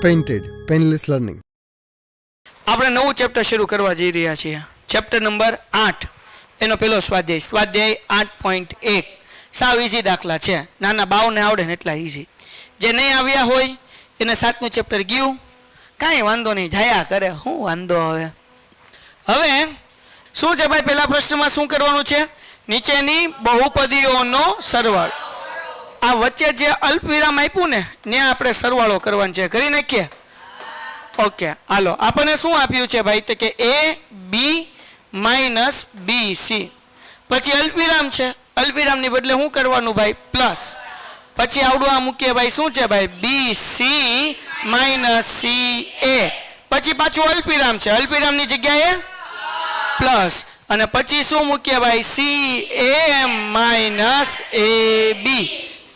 Painted painless learning. આપણે નવું chapter શરૂ કરવા જઈ રહ્યા છીએ. ચેપ્ટર નંબર 8 એનો પહેલો સ્વાધ્યાય સ્વાધ્યાય 8.1 સાવ ઈઝી દાખલા છે. નાના બાવને આવડે ને એટલા ઈઝી. જે નહીં આવ્યા હોય એને 7મું ચેપ્ટર ગયું કાંઈ વાંધો નહીં, જાયા કરે, શું વાંધો હવે. હવે શું છે ભાઈ, પહેલા પ્રશ્નમાં શું કરવાનું છે? નીચેની બહુપદીઓનો સરવાળો. આ વચ્ચે જે અલ્પવિરામ આપ્યું ને ત્યાં આપણે સરવાળો કરવાનો છે. કરી નાખીએ? ઓકે, હાલો. આપણને શું આપ્યું છે ભાઈ? તો કે a b minus b c. પછી અલ્પવિરામ છે, અલ્પવિરામની બદલે શું કરવાનું ભાઈ? પ્લસ. પછી આવડું આ મૂકીએ ભાઈ, શું છે ભાઈ? b c minus c a. પછી પાછું અલ્પવિરામ છે, અલ્પવિરામની જગ્યાએ પ્લસ. અને પછી શું મૂકીએ ભાઈ? c a minus a b.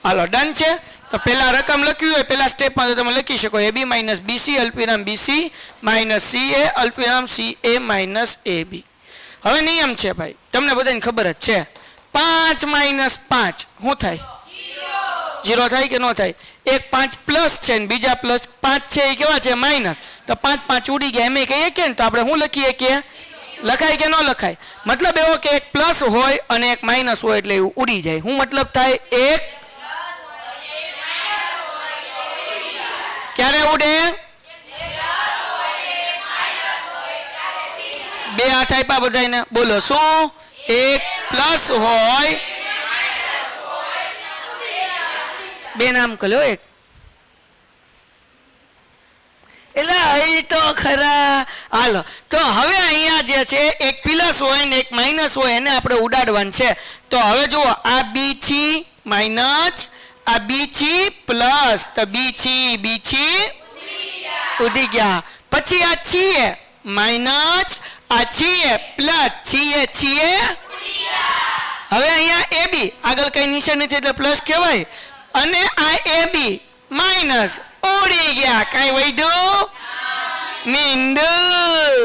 Hello, done છે. તો પહેલા રકમ લખ્યું હોય પહેલા સ્ટેપમાં તો તમે લખી શકો ab માઇનસ bc અલ્પવિરામ bc માઇનસ ca અલ્પવિરામ ca માઇનસ ab. હવે નિયમ છે ભાઈ, તમને બધાને ખબર જ છે. 5 માઇનસ 5 શું થાય? 0 થાય કે ન થાય? એક 5 પ્લસ છે ને બીજા પ્લસ 5 છે એ કેવા છે? માઇનસ. તો 5 5 ઉડી ગયા એમ કહીએ કે તો આપણે શું લખીએ કે લખાય કે ન લખાય? મતલબ એવો કે એક પ્લસ હોય અને એક માઇનસ હોય એટલે એવું ઉડી જાય. શું મતલબ થાય? એક ક્યારે ઉડે? બે હાથ આપ્યા બધાને, બોલો શું? એક પ્લસ હોય, બે નામ કલો એક. એટલે તો ખરા. હાલો, તો હવે અહીંયા જે છે એક પ્લસ હોય ને એક માઇનસ હોય એને આપણે ઉડાડવાનું છે. તો હવે જુઓ, આ બી છી માઇનસ, આ બી છી પ્લસ, તો બી છી ઉડી ગયા. પછી આ છીએ માઇનસ, આ છીએ પ્લસ, છીએ હવે અહીંયા એ બી આગળ કઈ નિશાન નથી એટલે પ્લસ કહેવાય. અને આ એ બી માઇનસ ઉડી ગયા. કઈ વૈધું? મીંડુ.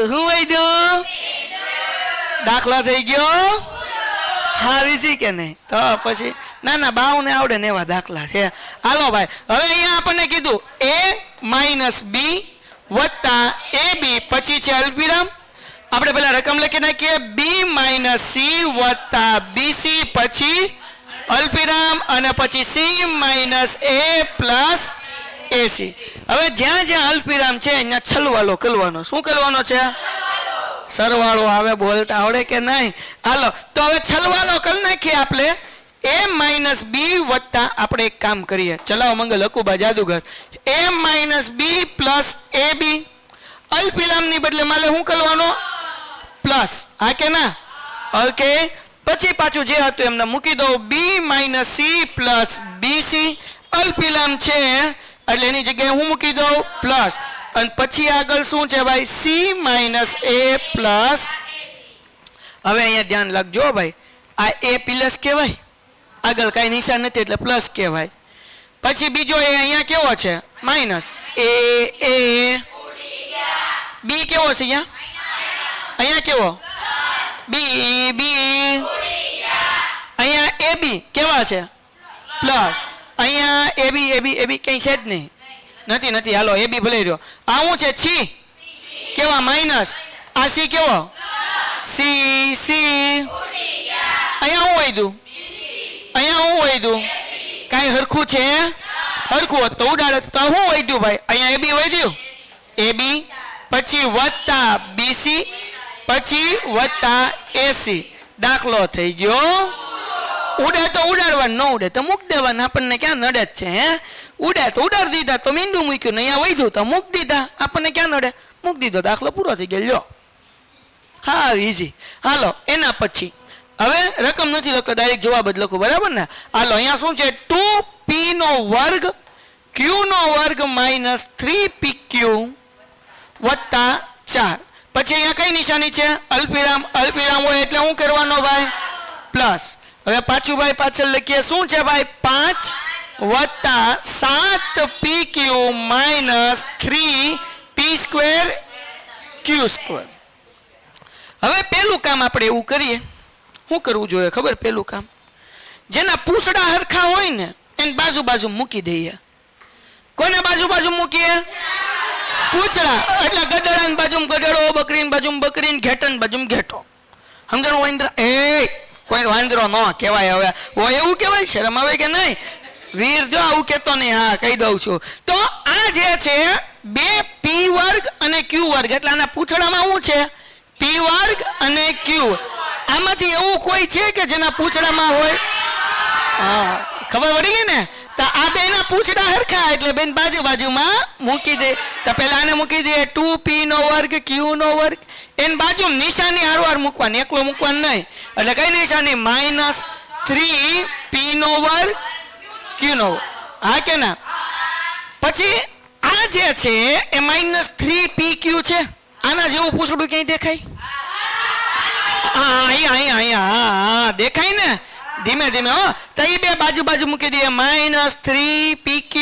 શું વૈધું? દાખલા થઈ ગયો. હારી છે કે નહીં? તો પછી ના બાવને આવડે ને એવા દાખલા છે. હાલો ભાઈ, હવે અહીંયા આપણને કીધું a માઇનસ b વત્તા a b, પછી છે અલ્પવિરામ. આપણે પેલા રકમ લખી નાખીએ b માઇનસ c વત્તા bc, પછી અલ્પવિરામ અને પછી c minus a plus ac. હવે જ્યાં જ્યાં અલ્પવિરામ છે અહીંયા છલવાલો કરવાનો. શું કરવાનો છે? સરવાળો આવે. બોલતા આવડે કે નહીં? હાલો, તો હવે છલવાલો કરી નાખીએ આપણે. a માઇનસ b વત્તા આપણે એક કામ કરીએ, ચલાવો મંગલ હકુબા જાદુગર. a minus b plus ab. અલ્પવિરામની બદલે મારે શું કરવાનો? પ્લસ. હા કે ના? ઓકે. પછી પાછું જે હતું એમને મૂકી દો, b minus c plus bc. અલ્પવિરામ છે એટલે એની જગ્યાએ હું મૂકી દઉં પ્લસ. અને પછી આગળ શું છે ભાઈ? c minus a plus. હવે અહીંયા ધ્યાન રાખજો ભાઈ, આ a પ્લસ કહેવાય, આગળ કાંઈ નિશાન નથી એટલે પ્લસ કહેવાય. પછી બીજો એ અહીંયા કેવો છે? માઇનસ. a b કેવો છે અહીંયા? અહીંયા કેવો? b અહીંયા a b કેવા છે? પ્લસ. અહીંયા a b કઈ છે જ નહીં, નથી. હાલો, a b ભલે રહ્યો. આ શું છે? છી કેવા? માઇનસ. આ c કેવો? c અહીંયા હું વૈધું, અહીંયા હું વૈધું. કાંઈ હરખું છે? હરખું હોત તો ઉડાડે. તો શું વૈધું ભાઈ? અહીંયા a b વૈધ્યું, a b પછી વત્તા bc પછી વત્તા ac. દાખલો થઈ ગયો. ઉડે તો ઉડાડવાનું, ન ઉડે તો મૂક દેવાનું. આપણને ક્યાં નડે જ છે? હે, ઉડે તો ઉડાડી દીધા, તો મીંડું મૂક્યું ને અહીંયા વૈધું તો મૂક દીધા. આપણને ક્યાં નડે? મૂક દીધો, દાખલો પૂરો થઈ ગયો. લ્યો, હા ઈઝી. હાલો, એના પછી હવે રકમ નથી લખતો, ડાયરેક્ટ જવાબ જ લખો, બરાબર ને? હાલો, અહીંયા શું છે? 2p નો વર્ગ q નો વર્ગ માઇનસ 3pq વત્તા 4. પછી અહીંયા કઈ નિશાની છે? અલ્પવિરામ. અલ્પવિરામ હોય એટલે શું કરવાનો ભાઈ? પ્લસ. હવે પાછું ભાઈ પાછળ લખીએ, શું છે ભાઈ? 5 વત્તા 7pq minus 3p square q square. હવે પેલું કામ આપણે એવું કરીએ, શું કરવું જોઈએ ખબર? પેલું કામ જેના પૂછડા હરખા હોય ને એને બાજુ બાજુ મૂકી દઈએ. કોને બાજુ બાજુ મૂકીએ? પૂછડા એટલે ગધેડાની બાજુમાં ગધેડો, બકરીની બાજુમાં બકરી, ઘેટાની બાજુમાં ઘેટો. સમજાણું વાંદરા? એ કોઈ વાંદરો ન કહેવાય. હવે હોય એવું કહેવાય? શરમ આવે કે નહીં? વીર જો આવું કેતો નહીં. હા, કહી દઉં છું. તો આ જે છે બે પી વર્ગ અને ક્યુ વર્ગ, એટલે આના પૂછડામાં શું છે? પી વર્ગ અને ક્યુ. આમાંથી એવું કોઈ છે કે જેના પૂછડામાં હોય? હા, ખબર પડી ગઈ ને? તો આ બેના પૂછડા હરખા એટલે બેન બાજુ બાજુમાં મૂકી દે. તો પેલા આને મૂકી દે 2p નો વર્ગ q નો વર્ગ. એની બાજુમાં નિશાની હારવાર મૂકવાની, એકલો મૂકવાનું નહીં. એટલે કઈ નિશાની? -3p નો વર્ગ q નો વર્ગ. હા કે ના? પછી આ જે છે એ -3pq છે. આના જેવું પૂછડું ક્યાંય દેખાય? હા, અહીંયા દેખાય ને? ધીમે ધીમે. હો, તો એ બે બાજુ બાજુ મૂકી દઈએ. -3pq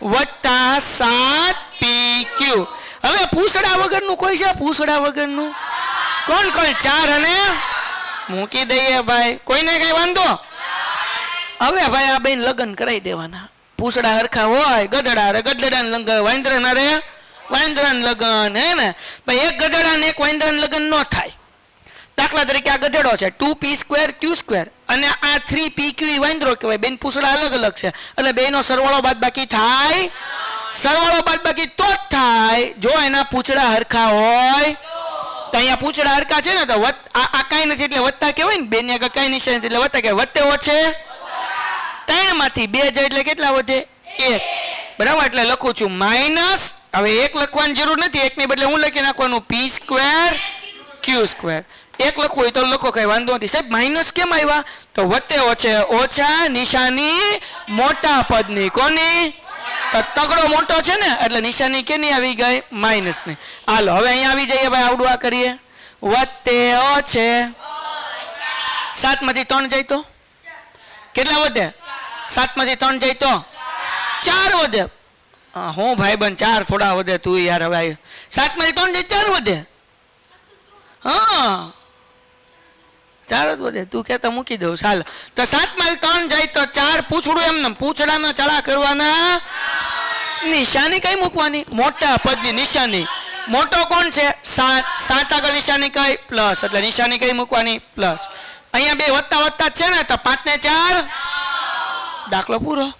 વત્તા 7pq. હવે પૂછડા વગરનું કોઈ છે? પૂછડા વગરનું કોણ? 4 અને મૂકી દઈએ ભાઈ. કોઈને કઈ વાંધો? હવે ભાઈ આ બેન લગ્ન કરાવી દેવાના. પૂછડા હરખા હોય, ગધડા રે ગધડાને લગ્ન, વાંદરાના રે વાંદરાને લગ્ન. હે ને ભાઈ? એક ગધડા ને એક વાંદરાને લગ્ન ન થાય. દાખલા તરીકે આ ગધેડો છે 2p²q² અને આ 3pq વાંદરો કહેવાય. બેન પૂછડા અલગ અલગ છે એટલે બેનો સરવાળો બાદબાકી થાય. સરવાળો બાદબાકી તો જ થાય જો એના પૂછડા હરખા હોય. તો અહીંયા પૂછડા હરખા છે ને તો આ કાંઈ નથી એટલે વત્તા કહેવાય ને. બેન આગળ કાંઈ નિશાન નથી એટલે વત્તા કહેવાય. વત્તે ઓછે 3 માંથી 2 જાય એટલે કેટલા વધે? 1. બરાબર? એટલે લખું છું માઇનસ. હવે 1 લખવાની જરૂર નથી. 1 ની બદલે હું લખી નાખવાનું p²q². 1 લખવું હોય તો લખો, કઈ વાંધો નથી. સાહેબ માઇનસ કેમ આવ્યા? તો વત્તે ઓછે ઓછા નિશાની મોટા પદની. કોની? તો તગડો મોટો છે ને એટલે નિશાની કેની આવી ગઈ? માઇનસની. હાલો હવે અહીંયા આવી જઈએ ભાઈ. આવડું આ કરીએ. વત્તે ઓછે 7 માંથી 3 જાય તો કેટલા વધે? 7 માંથી 3 જાય તો 4 વધે. હું ભાઈ બન 4 થોડા વધે તું યાર. હવે 7 માંથી 3 જાય 4 વધે. હા, 4 જ વધે. તું કહેતા મૂકી દઉં. ચાલ તો 7 માંથી 3 જાય તો 4. પૂછડું એમને પૂછડાના ચડા કરવાના. નિશાની કઈ મૂકવાની? મોટા પદની નિશાની. મોટો કોણ છે? 7. 7 આગળ નિશાની કઈ? પ્લસ. એટલે નિશાની કઈ મૂકવાની? પ્લસ. અહીંયા બે વત્તા વત્તા છે ને તો 5 ને 4 દાખલો પૂરો.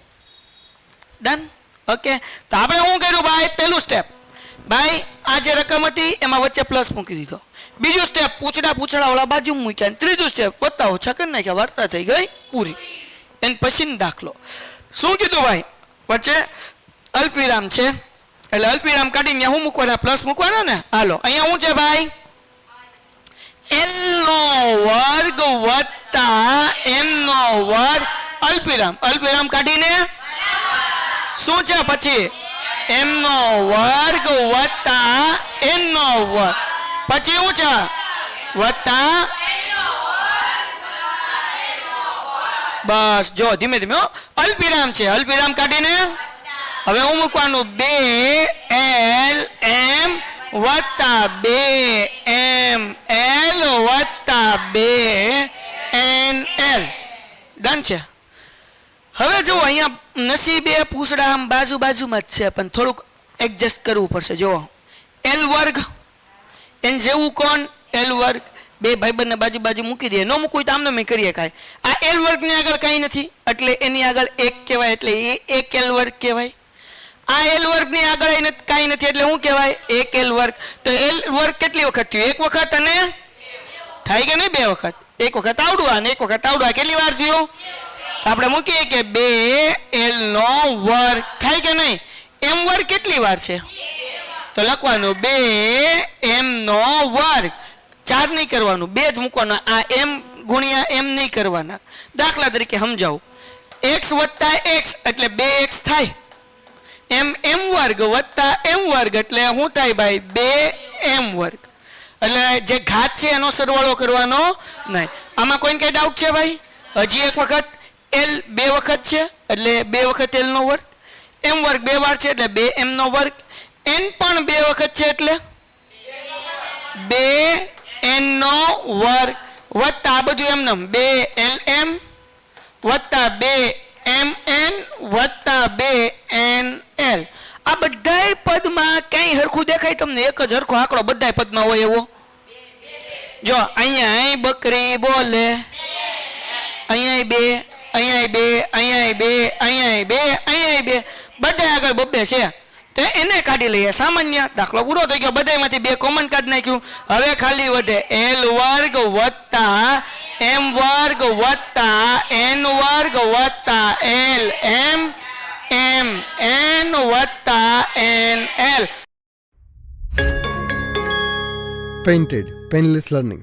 ડન. ઓકે. તો આપણે શું કર્યું ભાઈ? પહેલું સ્ટેપ ભાઈ આ જે રકમ હતી એમાં વચ્ચે પ્લસ મૂકી દીધો. બીજું સ્ટેપ પૂછડા વાળા બાજુ મૂક્યા. ત્રીજું સ્ટેપ વત્તા ઓછા કરી નાખ્યા. વાર્તા થઈ ગઈ પૂરી. એન પછી દાખલો શું કીધું ભાઈ? વચ્ચે અલ્પવિરામ છે એટલે અલ્પવિરામ કાઢીને શું મૂકવાના? પ્લસ મૂકવાના ને. હાલો અહીંયા શું છે ભાઈ? l નો વર્ગ વત્તા m નો વર્ગ અલ્પવિરામ. અલ્પવિરામ કાઢીને શું છે પછી? m નો વર્ગ વત્તા n નો વર્ગ. પછી શું છે? વત્તા. બસ જો ધીમે ધીમે. અલ્પવિરામ છે. અલ્પવિરામ કાઢીને હવે હું મૂકવાનું 2lm વત્તા 2ml વત્તા 2nl. ડન છે. હવે જો અહીંયા નસીબે પૂછડા આમ બાજુ બાજુમાં જ છે પણ થોડુંક એડજસ્ટ કરવું પડશે. જો l વર્ગ એન જેવું કોણ? l વર્ગ. બે ભાઈબંધને બાજુ બાજુ મૂકી દે. ન મૂકવું તો આમને મેં કરીએ કાંઈ. આ l વર્ગની આગળ કાંઈ નથી એટલે એની આગળ 1 કહેવાય એટલે એ 1l વર્ગ કહેવાય. આ l વર્ગની આગળ કાંઈ નથી એટલે શું કહેવાય? 1l વર્ગ. તો l વર્ગ કેટલી વખત થયું? 1 વખત અને થાય કે નહીં? 2 વખત. 1 વખત આવડું અને 1 વખત આવડું. આ કેટલી વાર થયું? આપણે મૂકીએ કે 2l નો વર્ગ. થાય કે નહીં? m વર્ગ કેટલી વાર છે? તો લખવાનું 2m નો વર્ગ. 4 નહીં કરવાનું, 2 જ મૂકવાનું. આ m ગુણ્યા m નહીં કરવાના. દાખલા તરીકે સમજાવું. x વત્તા x એટલે 2x થાય. m વર્ગ વત્તા m વર્ગ એટલે શું થાય ભાઈ? 2m વર્ગ. એટલે જે ઘાત છે એનો સરવાળો કરવાનો નહીં. આમાં કોઈને કઈ ડાઉટ છે ભાઈ? હજી એક વખત l 2 વખત છે એટલે 2 વખત l નો વર્ગ. m વર્ગ 2 વાર છે એટલે 2m નો વર્ગ. n પણ 2 વખત છે એટલે 2n નો વર્ગ વત્તા આ બધું એમનેમ 2lm વત્તા 2mn વત્તા 2nl. આ બધાય પદમાં ક્યાંય હરખું દેખાય તમને? એક જ હરખો આંકડો બધાય પદમાં હોય એવો? જો અહીંયા અહીં બકરી બોલે, અહીંયા બે, અહીંયા બે, અહીંયા બે, અહીંયા બે, અહીંયા બે, બધા આગળ બબ્બે છે. તો એને કાઢી લઈએ. સામાન્ય દાખલો પૂરો થઈ ગયો. બધામાંથી બે કોમન કાઢી નાખ્યું. હવે ખાલી વધે L વર્ગ વત્તા M વર્ગ વત્તા N વર્ગ વત્તા L M M N વત્તા N L. Painted, Painless Learning.